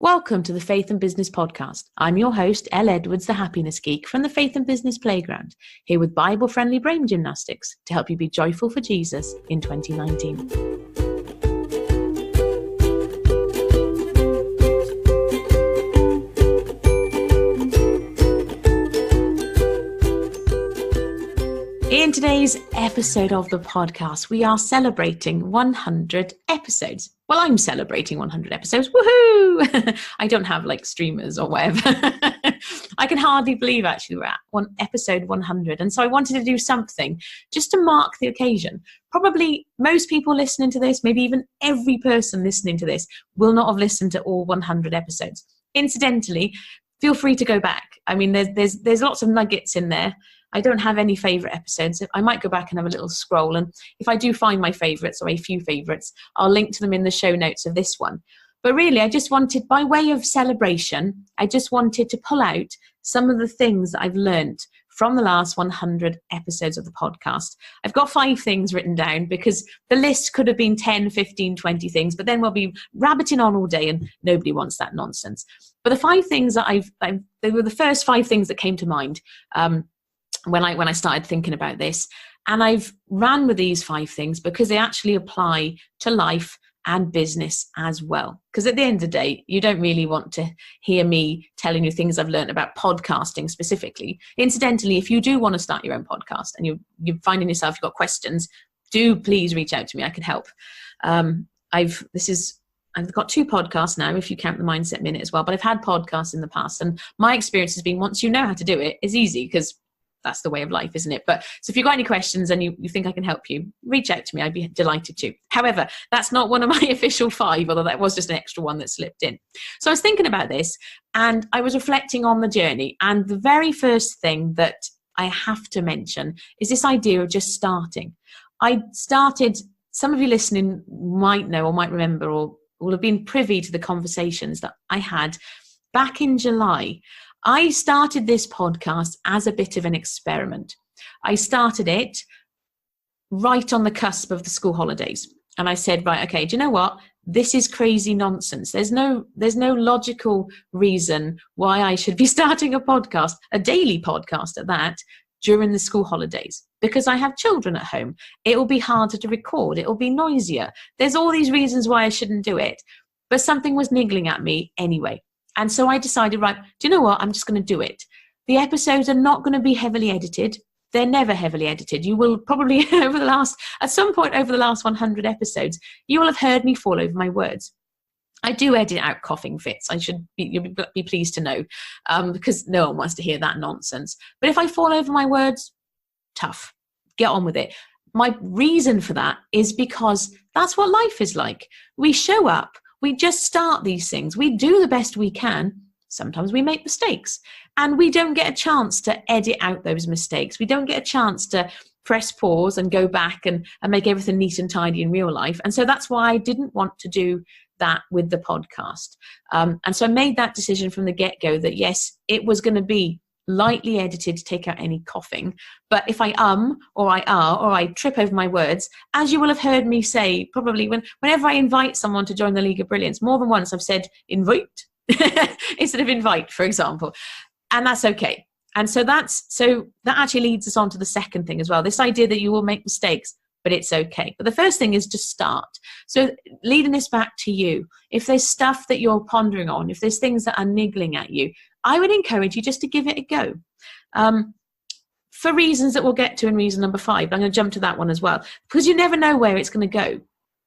Welcome to the Faith and Business Podcast. I'm your host, Elle Edwards, the Happiness Geek from the Faith and Business Playground, here with Bible-friendly brain gymnastics to help you be joyful for Jesus in 2019. In today's episode of the podcast, we are celebrating 100 episodes. Well, I'm celebrating 100 episodes. Woohoo! I don't have like streamers or whatever. I can hardly believe actually we're at episode 100. And so I wanted to do something just to mark the occasion. Probably most people listening to this, maybe even every person listening to this, will not have listened to all 100 episodes. Incidentally, feel free to go back. I mean, there's lots of nuggets in there. I don't have any favourite episodes. I might go back and have a little scroll, and if I do find my favourites or a few favourites, I'll link to them in the show notes of this one. But really, I just wanted, by way of celebration, I just wanted to pull out some of the things that I've learnt from the last 100 episodes of the podcast. I've got 5 things written down because the list could have been 10, 15, 20 things, but then we'll be rabbiting on all day and nobody wants that nonsense. But the 5 things that they were the first 5 things that came to mind when I started thinking about this. And I've ran with these 5 things because they actually apply to life and business as well. Because at the end of the day, you don't really want to hear me telling you things I've learned about podcasting specifically. Incidentally, if you do want to start your own podcast and you're finding yourself, you've got questions, do please reach out to me. I can help. I've got 2 podcasts now, if you count the Mindset Minute as well, but I've had podcasts in the past. And my experience has been, once you know how to do it, it's easy because that's the way of life, isn't it? But so if you've got any questions and you think I can help you, reach out to me. I'd be delighted to. However, that's not one of my official 5, although that was just an extra one that slipped in. So I was thinking about this and I was reflecting on the journey. And the very first thing that I have to mention is this idea of just starting. I started, some of you listening might know or might remember or will have been privy to the conversations that I had back in July. I started this podcast as a bit of an experiment. I started it right on the cusp of the school holidays. And I said, right, okay, do you know what? This is crazy nonsense. There's no logical reason why I should be starting a podcast, a daily podcast at that, during the school holidays. Because I have children at home. It will be harder to record. It will be noisier. There's all these reasons why I shouldn't do it. But something was niggling at me anyway. And so I decided, right, do you know what? I'm just going to do it. The episodes are not going to be heavily edited. They're never heavily edited. You will probably, at some point over the last 100 episodes, you will have heard me fall over my words. I do edit out coughing fits. You'll be pleased to know, because no one wants to hear that nonsense. But if I fall over my words, tough. Get on with it. My reason for that is because that's what life is like. We show up. We just start these things. We do the best we can. Sometimes we make mistakes and we don't get a chance to edit out those mistakes. We don't get a chance to press pause and go back and make everything neat and tidy in real life. And so that's why I didn't want to do that with the podcast. And so I made that decision from the get-go that yes, it was going to be lightly edited to take out any coughing. But if I or I trip over my words, as you will have heard me say, probably whenever I invite someone to join the League of Brilliance, more than once I've said invite instead of invite, for example. And that's okay. And so that actually leads us on to the second thing as well. This idea that you will make mistakes, but it's okay. But the first thing is to start. So leading this back to you, if there's stuff that you're pondering on, if there's things that are niggling at you, I would encourage you just to give it a go. For reasons that we'll get to in reason number 5. I'm going to jump to that one as well. Because you never know where it's going to go,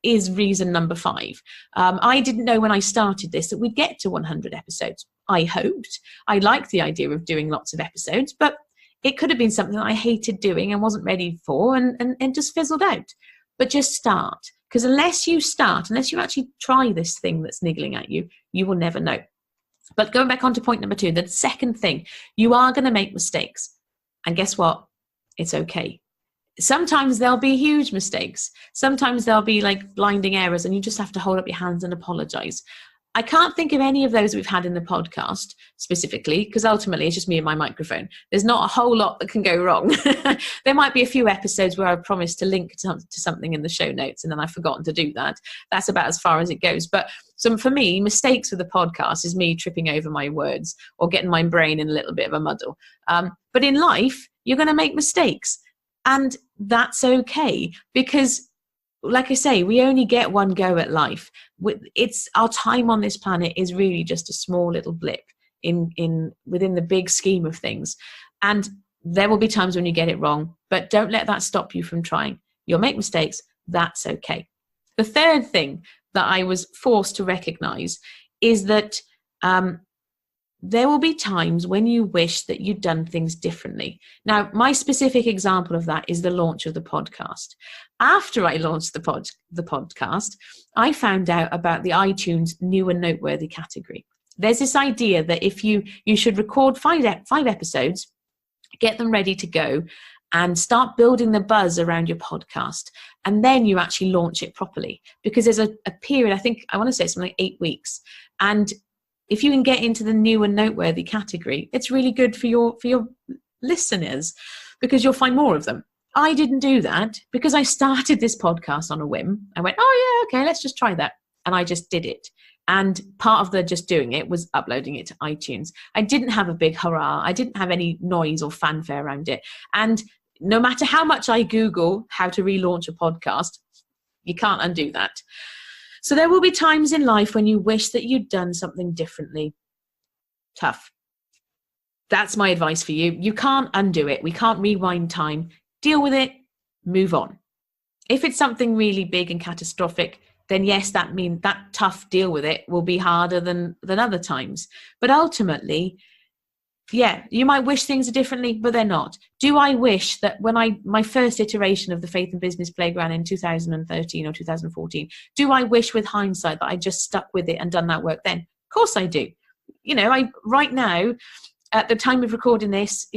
is reason number 5. I didn't know when I started this that we'd get to 100 episodes. I hoped. I liked the idea of doing lots of episodes, but it could have been something that I hated doing and wasn't ready for and just fizzled out. But just start. Because unless you actually try this thing that's niggling at you, you will never know. But going back on to point number 2, the second thing, you are going to make mistakes. And guess what? It's okay. Sometimes there'll be huge mistakes. Sometimes there'll be like blinding errors and you just have to hold up your hands and apologize. I can't think of any of those we've had in the podcast specifically, because ultimately it's just me and my microphone. There's not a whole lot that can go wrong. There might be a few episodes where I promised to link to something in the show notes and then I've forgotten to do that. That's about as far as it goes. But for me, mistakes with the podcast is me tripping over my words or getting my brain in a little bit of a muddle. But in life, you're going to make mistakes. And that's okay, because like I say, we only get one go at life. It's our time on this planet is really just a small little blip within the big scheme of things. And there will be times when you get it wrong, but don't let that stop you from trying. You'll make mistakes. That's okay. The third thing that I was forced to recognize is that there will be times when you wish that you'd done things differently. Now, my specific example of that is the launch of the podcast. After I launched the podcast, I found out about the iTunes new and noteworthy category. There's this idea that if you should record five episodes, get them ready to go, and start building the buzz around your podcast, and then you actually launch it properly. Because there's a period, I want to say something like 8 weeks, and if you can get into the new and noteworthy category, it's really good for your listeners, because you'll find more of them. I didn't do that because I started this podcast on a whim. I went, oh yeah, okay, let's just try that. And I just did it. And part of the just doing it was uploading it to iTunes. I didn't have a big hurrah. I didn't have any noise or fanfare around it. And no matter how much I Google how to relaunch a podcast, you can't undo that. So there will be times in life when you wish that you'd done something differently. Tough. That's my advice for you. You can't undo it. We can't rewind time. Deal with it. Move on. If it's something really big and catastrophic, then yes, that tough deal with it will be harder than other times. But ultimately, yeah, you might wish things are differently, but they're not. Do I wish that when my first iteration of the Faith and Business Playground in 2013 or 2014, do I wish with hindsight that I just stuck with it and done that work then? Of course I do. Right now, at the time of recording this,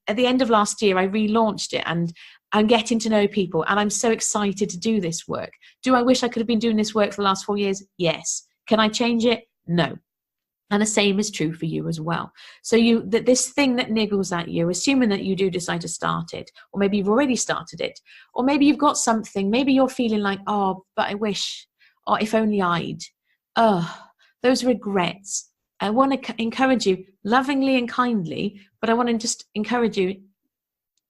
at the end of last year, I relaunched it and I'm getting to know people, and I'm so excited to do this work. Do I wish I could have been doing this work for the last 4 years? Yes. Can I change it? No. And the same is true for you as well. So this thing that niggles at you, assuming that you do decide to start it, or maybe you've already started it, or maybe you've got something, maybe you're feeling like, oh, but I wish, or if only I'd. Those regrets. I want to encourage you lovingly and kindly, but I want to just encourage you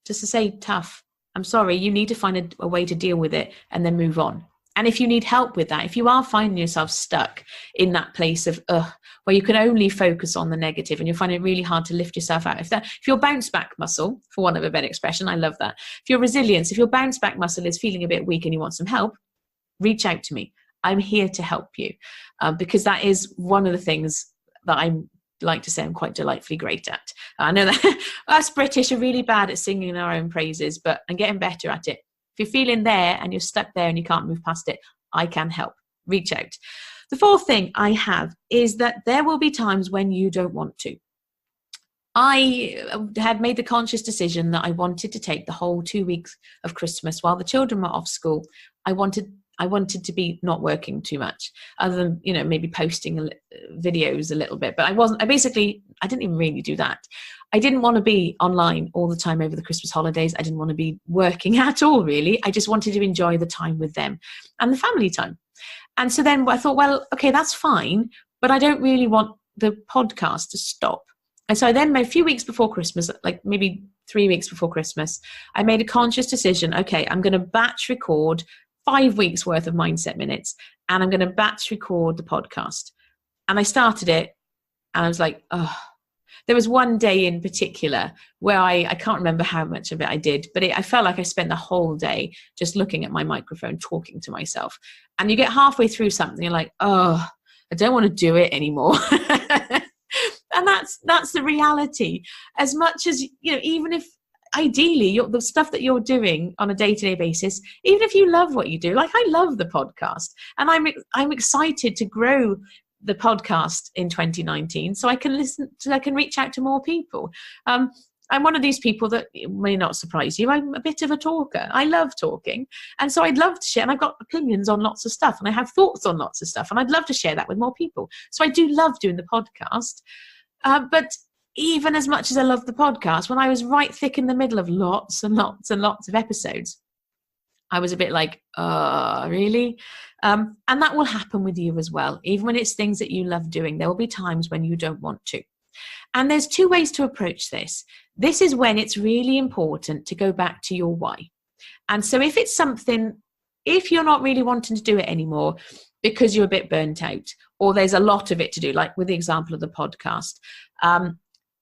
just to say, tough. I'm sorry, you need to find a way to deal with it and then move on. And if you need help with that, if you are finding yourself stuck in that place of where you can only focus on the negative and you find it really hard to lift yourself out, if your bounce back muscle, for want of a better expression, I love that. If your resilience, if your bounce back muscle is feeling a bit weak and you want some help, reach out to me. I'm here to help you, because that is one of the things that I'm like to say I'm quite delightfully great at. I know that us British are really bad at singing our own praises, but I'm getting better at it. If you're feeling there and you're stuck there and you can't move past it, I can help. Reach out. The fourth thing I have is that there will be times when you don't want to. I had made the conscious decision that I wanted to take the whole 2 weeks of Christmas while the children were off school. I wanted to be not working too much, other than, maybe posting videos a little bit. But I didn't even really do that. I didn't want to be online all the time over the Christmas holidays. I didn't want to be working at all, really. I just wanted to enjoy the time with them and the family time. And so then I thought, well, okay, that's fine, but I don't really want the podcast to stop. And so then a few weeks before Christmas, like maybe 3 weeks before Christmas, I made a conscious decision. Okay, I'm going to batch record 5 weeks worth of Mindset Minutes, and I'm going to batch record the podcast. And I started it and I was like, there was one day in particular where I can't remember how much of it I did, but I felt like I spent the whole day just looking at my microphone, talking to myself. And you get halfway through something, you're like, I don't want to do it anymore. And that's the reality. As much as, even if ideally the stuff that you're doing on a day-to-day basis, even if you love what you do, like I love the podcast, and I'm excited to grow the podcast in 2019 so I can reach out to more people. I'm one of these people that may not surprise you. I'm a bit of a talker. I love talking. And so I'd love to share, and I've got opinions on lots of stuff, and I have thoughts on lots of stuff, and I'd love to share that with more people. So I do love doing the podcast. But even as much as I love the podcast, when I was right thick in the middle of lots and lots and lots of episodes, I was a bit like, really? And that will happen with you as well. Even when it's things that you love doing, there will be times when you don't want to. And there's two ways to approach this. This is when it's really important to go back to your why. And so if it's something, if you're not really wanting to do it anymore because you're a bit burnt out, or there's a lot of it to do, like with the example of the podcast,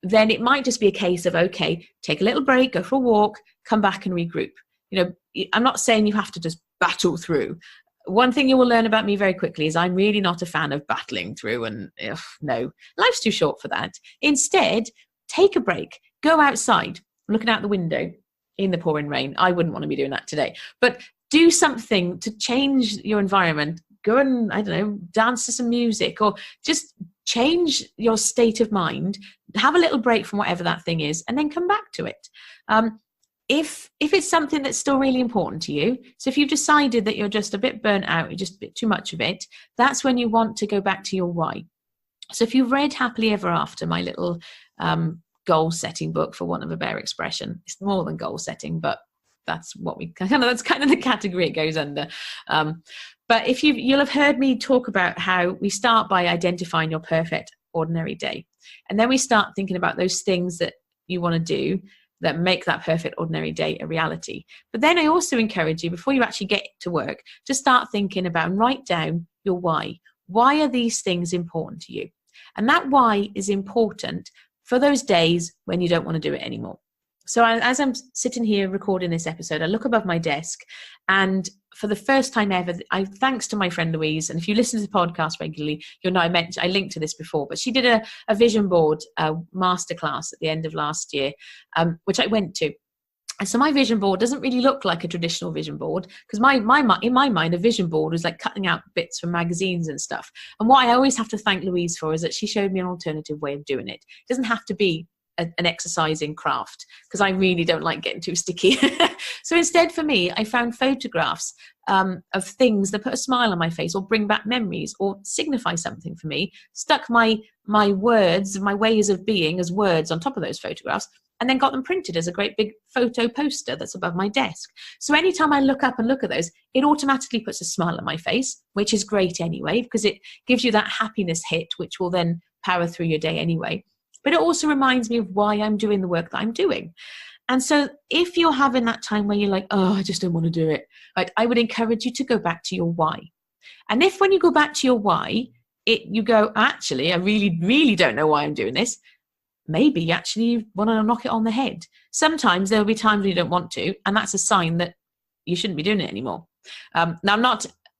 then it might just be a case of, okay, take a little break, go for a walk, come back and regroup. You know, I'm not saying you have to just battle through. One thing you will learn about me very quickly is I'm really not a fan of battling through, and no, life's too short for that. Instead, take a break, go outside, looking out the window in the pouring rain. I wouldn't want to be doing that today, but do something to change your environment. Go and, I don't know, dance to some music, or just change your state of mind, have a little break from whatever that thing is, and then come back to it. If it's something that's still really important to you, so if you've decided that you're just a bit burnt out, you're just a bit too much of it, that's when you want to go back to your why. So if you've read Happily Ever After, my little goal setting book, for want of a better expression, it's more than goal setting, but that's what that's kind of the category it goes under. But if you'll have heard me talk about how we start by identifying your perfect ordinary day, and then we start thinking about those things that you want to do that make that perfect ordinary day a reality. But then I also encourage you, before you actually get to work, to start thinking about and write down your why. Why are these things important to you? And that why is important for those days when you don't want to do it anymore. So as I'm sitting here recording this episode, I look above my desk, and for the first time ever, thanks to my friend Louise, and if you listen to the podcast regularly, you'll know I linked to this before, but she did a vision board masterclass at the end of last year, which I went to. And so my vision board doesn't really look like a traditional vision board, because in my mind, a vision board was like cutting out bits from magazines and stuff. And what I always have to thank Louise for is that she showed me an alternative way of doing it. It doesn't have to be an exercise in craft, because I really don't like getting too sticky. So instead, for me, I found photographs of things that put a smile on my face, or bring back memories, or signify something for me, stuck my words, my ways of being as words on top of those photographs, and then got them printed as a great big photo poster that's above my desk. So anytime I look up and look at those, it automatically puts a smile on my face, which is great anyway, because it gives you that happiness hit, which will then power through your day anyway. But it also reminds me of why I'm doing the work that I'm doing. And so if you're having that time where you're like, oh, I just don't want to do it, right, I would encourage you to go back to your why. And if when you go back to your why, you go, actually, I really, really don't know why I'm doing this, maybe you actually want to knock it on the head. Sometimes there'll be times when you don't want to, and that's a sign that you shouldn't be doing it anymore. Now,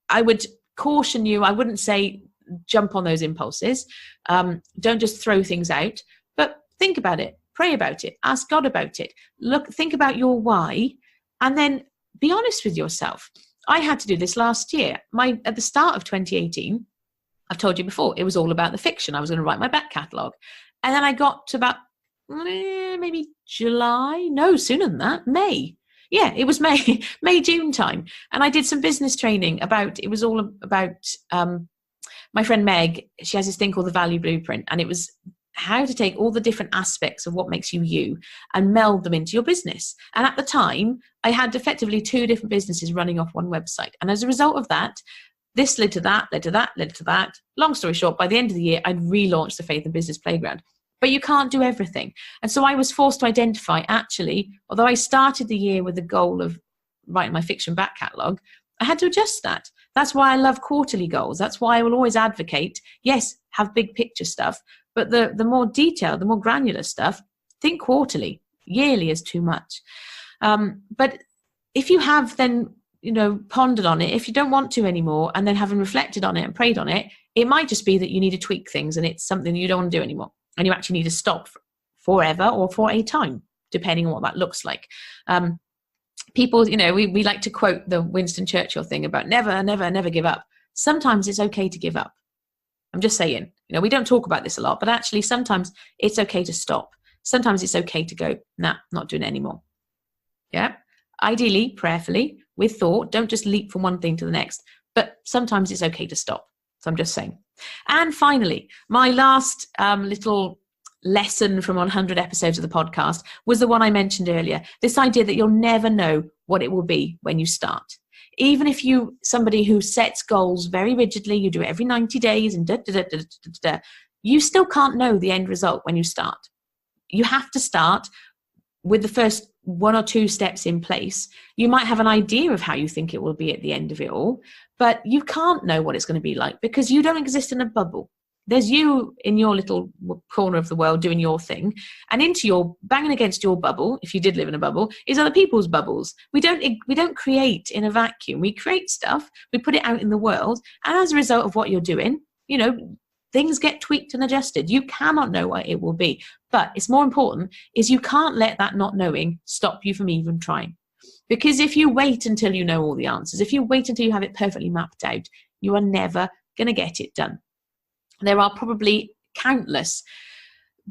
I would caution you, I wouldn't say jump on those impulses. Don't just throw things out, but think about it, pray about it, ask God about it. Think about your why, and then be honest with yourself. I had to do this last year. At the start of 2018, I've told you before, it was all about the fiction. I was going to write my back catalogue. And then I got to about maybe July, no, sooner than that, May. Yeah, it was May, June time. And I did some business training it was all about my friend Meg. She has this thing called the Value Blueprint, and it was how to take all the different aspects of what makes you you and meld them into your business. And at the time, I had effectively 2 different businesses running off one website. And as a result of that, this led to that, led to that, led to that. Long story short, by the end of the year, I'd relaunched the Faith and Business Playground. But you can't do everything. And so I was forced to identify, actually, although I started the year with the goal of writing my fiction back catalogue, I had to adjust that. That's why I love quarterly goals. That's why I will always advocate, yes, have big picture stuff, but the more detailed, the more granular stuff, think quarterly. Yearly is too much. But if you have then, pondered on it, if you don't want to anymore, and then having reflected on it and prayed on it, it might just be that you need to tweak things and it's something you don't want to do anymore. And you actually need to stop forever or for a time, depending on what that looks like. People, we like to quote the Winston Churchill thing about never, never, never give up. Sometimes it's okay to give up. I'm just saying, we don't talk about this a lot, but actually sometimes it's okay to stop. sometimes it's okay to go, nah, not doing it anymore. Yeah. Ideally, prayerfully, with thought, don't just leap from one thing to the next, but sometimes it's okay to stop. So I'm just saying. And finally, my last little lesson from 100 episodes of the podcast was the one I mentioned earlier, this idea that you'll never know what it will be when you start. Even if you, somebody who sets goals very rigidly, you do it every 90 days and you still can't know the end result when you start. You have to start with the first 1 or 2 steps in place. You might have an idea of how you think it will be at the end of it all, but you can't know what it's going to be like because you don't exist in a bubble. There's you in your little corner of the world doing your thing, and banging against your bubble, if you did live in a bubble, is other people's bubbles. We don't create in a vacuum. We create stuff, we put it out in the world, and as a result of what you're doing, things get tweaked and adjusted. You cannot know what it will be. But it's more important is you can't let that not knowing stop you from even trying. Because if you wait until you know all the answers, if you wait until you have it perfectly mapped out, you are never going to get it done. There are probably countless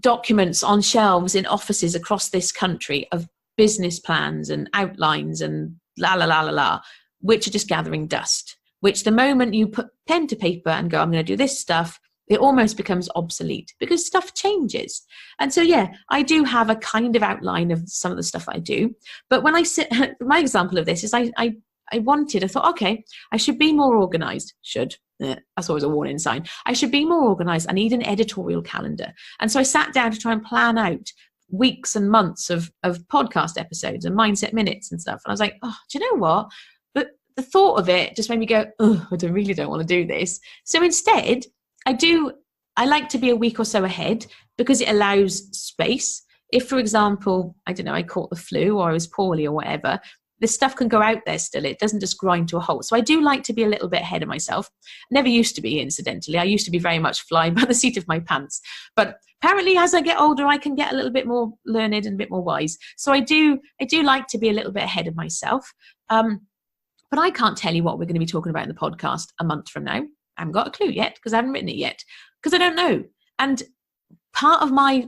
documents on shelves in offices across this country of business plans and outlines and which are just gathering dust, which the moment you put pen to paper and go, I'm going to do this stuff, it almost becomes obsolete because stuff changes. And so, yeah, I do have a kind of outline of some of the stuff I do. But when I my example of this is I thought, okay, I should be more organized. That's always a warning sign. I should be more organized. I need an editorial calendar. And so I sat down to try and plan out weeks and months of podcast episodes and mindset minutes and stuff. And I was like, oh, do you know what? But the thought of it just made me go, oh, I really don't want to do this. So instead, I like to be a week or so ahead because it allows space. If, for example, I don't know, I caught the flu or I was poorly or whatever, this stuff can go out there still. It doesn't just grind to a halt. So I do like to be a little bit ahead of myself. Never used to be, incidentally. I used to be very much flying by the seat of my pants. But apparently as I get older, I can get a little bit more learned and a bit more wise. So I do like to be a little bit ahead of myself. But I can't tell you what we're going to be talking about in the podcast a month from now. I haven't got a clue yet because I haven't written it yet because I don't know. And part of my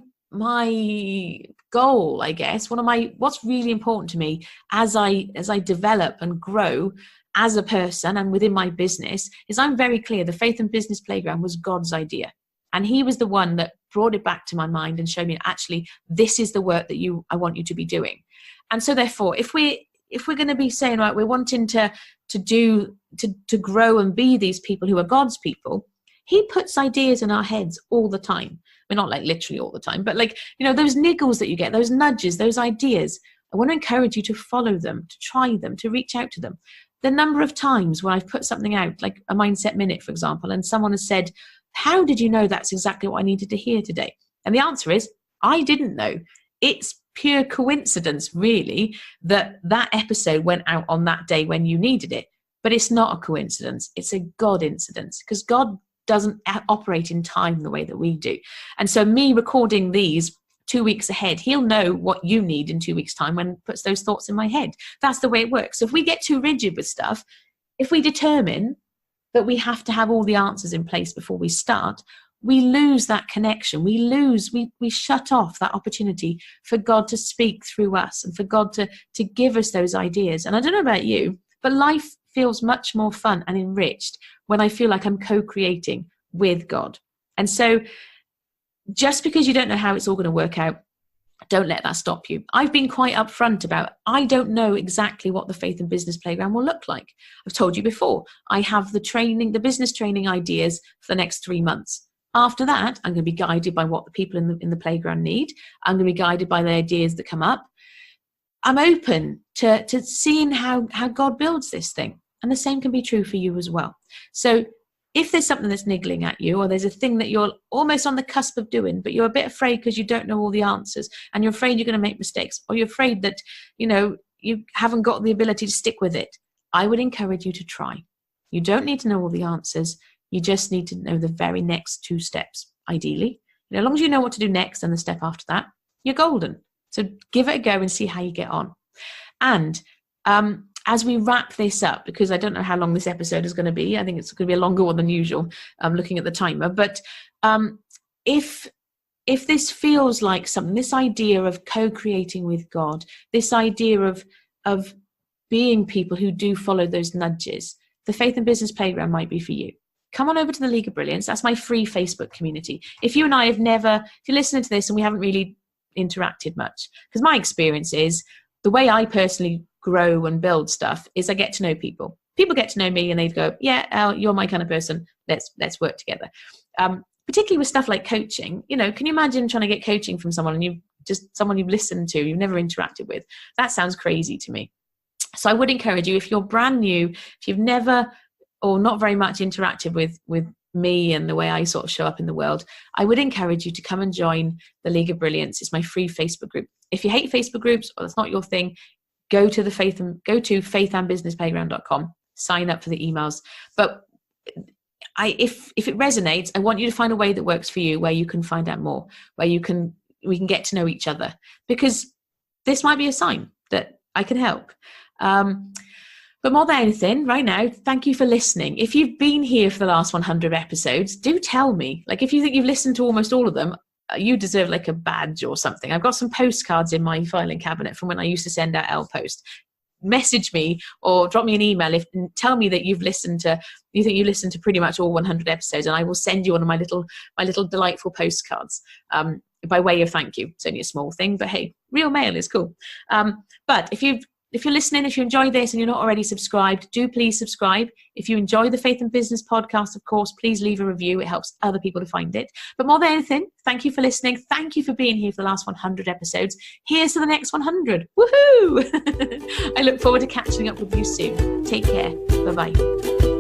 goal, I guess, what's really important to me as I develop and grow as a person and within my business is I'm very clear the Faith and Business Playground was God's idea. And he was the one that brought it back to my mind and showed me actually this is the work that I want you to be doing. And so therefore, if we're going to be saying, right, we're wanting to grow and be these people who are God's people, he puts ideas in our heads all the time. I mean, not like literally all the time, but like, those niggles that you get, those nudges, those ideas. I want to encourage you to follow them, to try them, to reach out to them. The number of times when I've put something out, like a mindset minute, for example, and someone has said, how did you know that's exactly what I needed to hear today? And the answer is, I didn't know. It's pure coincidence, really, that episode went out on that day when you needed it. But it's not a coincidence. It's a God incidence because God doesn't operate in time the way that we do. And so me recording these 2 weeks ahead, he'll know what you need in 2 weeks' time when he puts those thoughts in my head. That's the way it works. So if we get too rigid with stuff, if we determine that we have to have all the answers in place before we start, we lose that connection. We shut off that opportunity for God to speak through us and for God to give us those ideas. And I don't know about you, but life feels much more fun and enriched when I feel like I'm co-creating with God. And so just because you don't know how it's all going to work out, don't let that stop you. I've been quite upfront about, I don't know exactly what the Faith and Business Playground will look like. I've told you before, I have the business training ideas for the next 3 months. After that, I'm going to be guided by what the people in the playground need. I'm going to be guided by the ideas that come up. I'm open to seeing how God builds this thing. And the same can be true for you as well. So if there's something that's niggling at you, or there's a thing that you're almost on the cusp of doing, but you're a bit afraid because you don't know all the answers, and you're afraid you're going to make mistakes, or you're afraid that, you haven't got the ability to stick with it, I would encourage you to try. You don't need to know all the answers. You just need to know the very next 2 steps, ideally. As long as you know what to do next and the step after that, you're golden. So give it a go and see how you get on. And as we wrap this up, because I don't know how long this episode is going to be, I think it's going to be a longer one than usual, looking at the timer. But if if this feels like something, this idea of co-creating with God, this idea of being people who do follow those nudges, the Faith and Business Playground might be for you. Come on over to the League of Brilliance. That's my free Facebook community. If you and I have never, if you're listening to this and we haven't really interacted much, because my experience is the way I personally grow and build stuff is I get to know people. People get to know me and they go, yeah, Elle, you're my kind of person. Let's work together. Particularly with stuff like coaching, you know, can you imagine trying to get coaching from someone and someone you've listened to, you've never interacted with? That sounds crazy to me. So I would encourage you, if you're brand new, if you've never or not very much interacted with me and the way I sort of show up in the world, I would encourage you to come and join the League of Brilliance. It's my free Facebook group. If you hate Facebook groups or that's not your thing, go to faithandbusinessplayground.com, sign up for the emails. But if it resonates, I want you to find a way that works for you, where you can find out more, where we can get to know each other, because this might be a sign that I can help. But more than anything, right now, thank you for listening. If you've been here for the last 100 episodes, do tell me. Like, if you think you've listened to almost all of them, you deserve like a badge or something. I've got some postcards in my filing cabinet from when I used to send out Elle Post. Message me or drop me an email and tell me that you think you listened to pretty much all 100 episodes, and I will send you one of my little delightful postcards by way of thank you. It's only a small thing, but hey, real mail is cool. But if you're listening, if you enjoy this and you're not already subscribed, do please subscribe. If you enjoy the Faith and Business podcast, of course, please leave a review. It helps other people to find it. But more than anything, thank you for listening. Thank you for being here for the last 100 episodes. Here's to the next 100. Woohoo! I look forward to catching up with you soon. Take care. Bye-bye.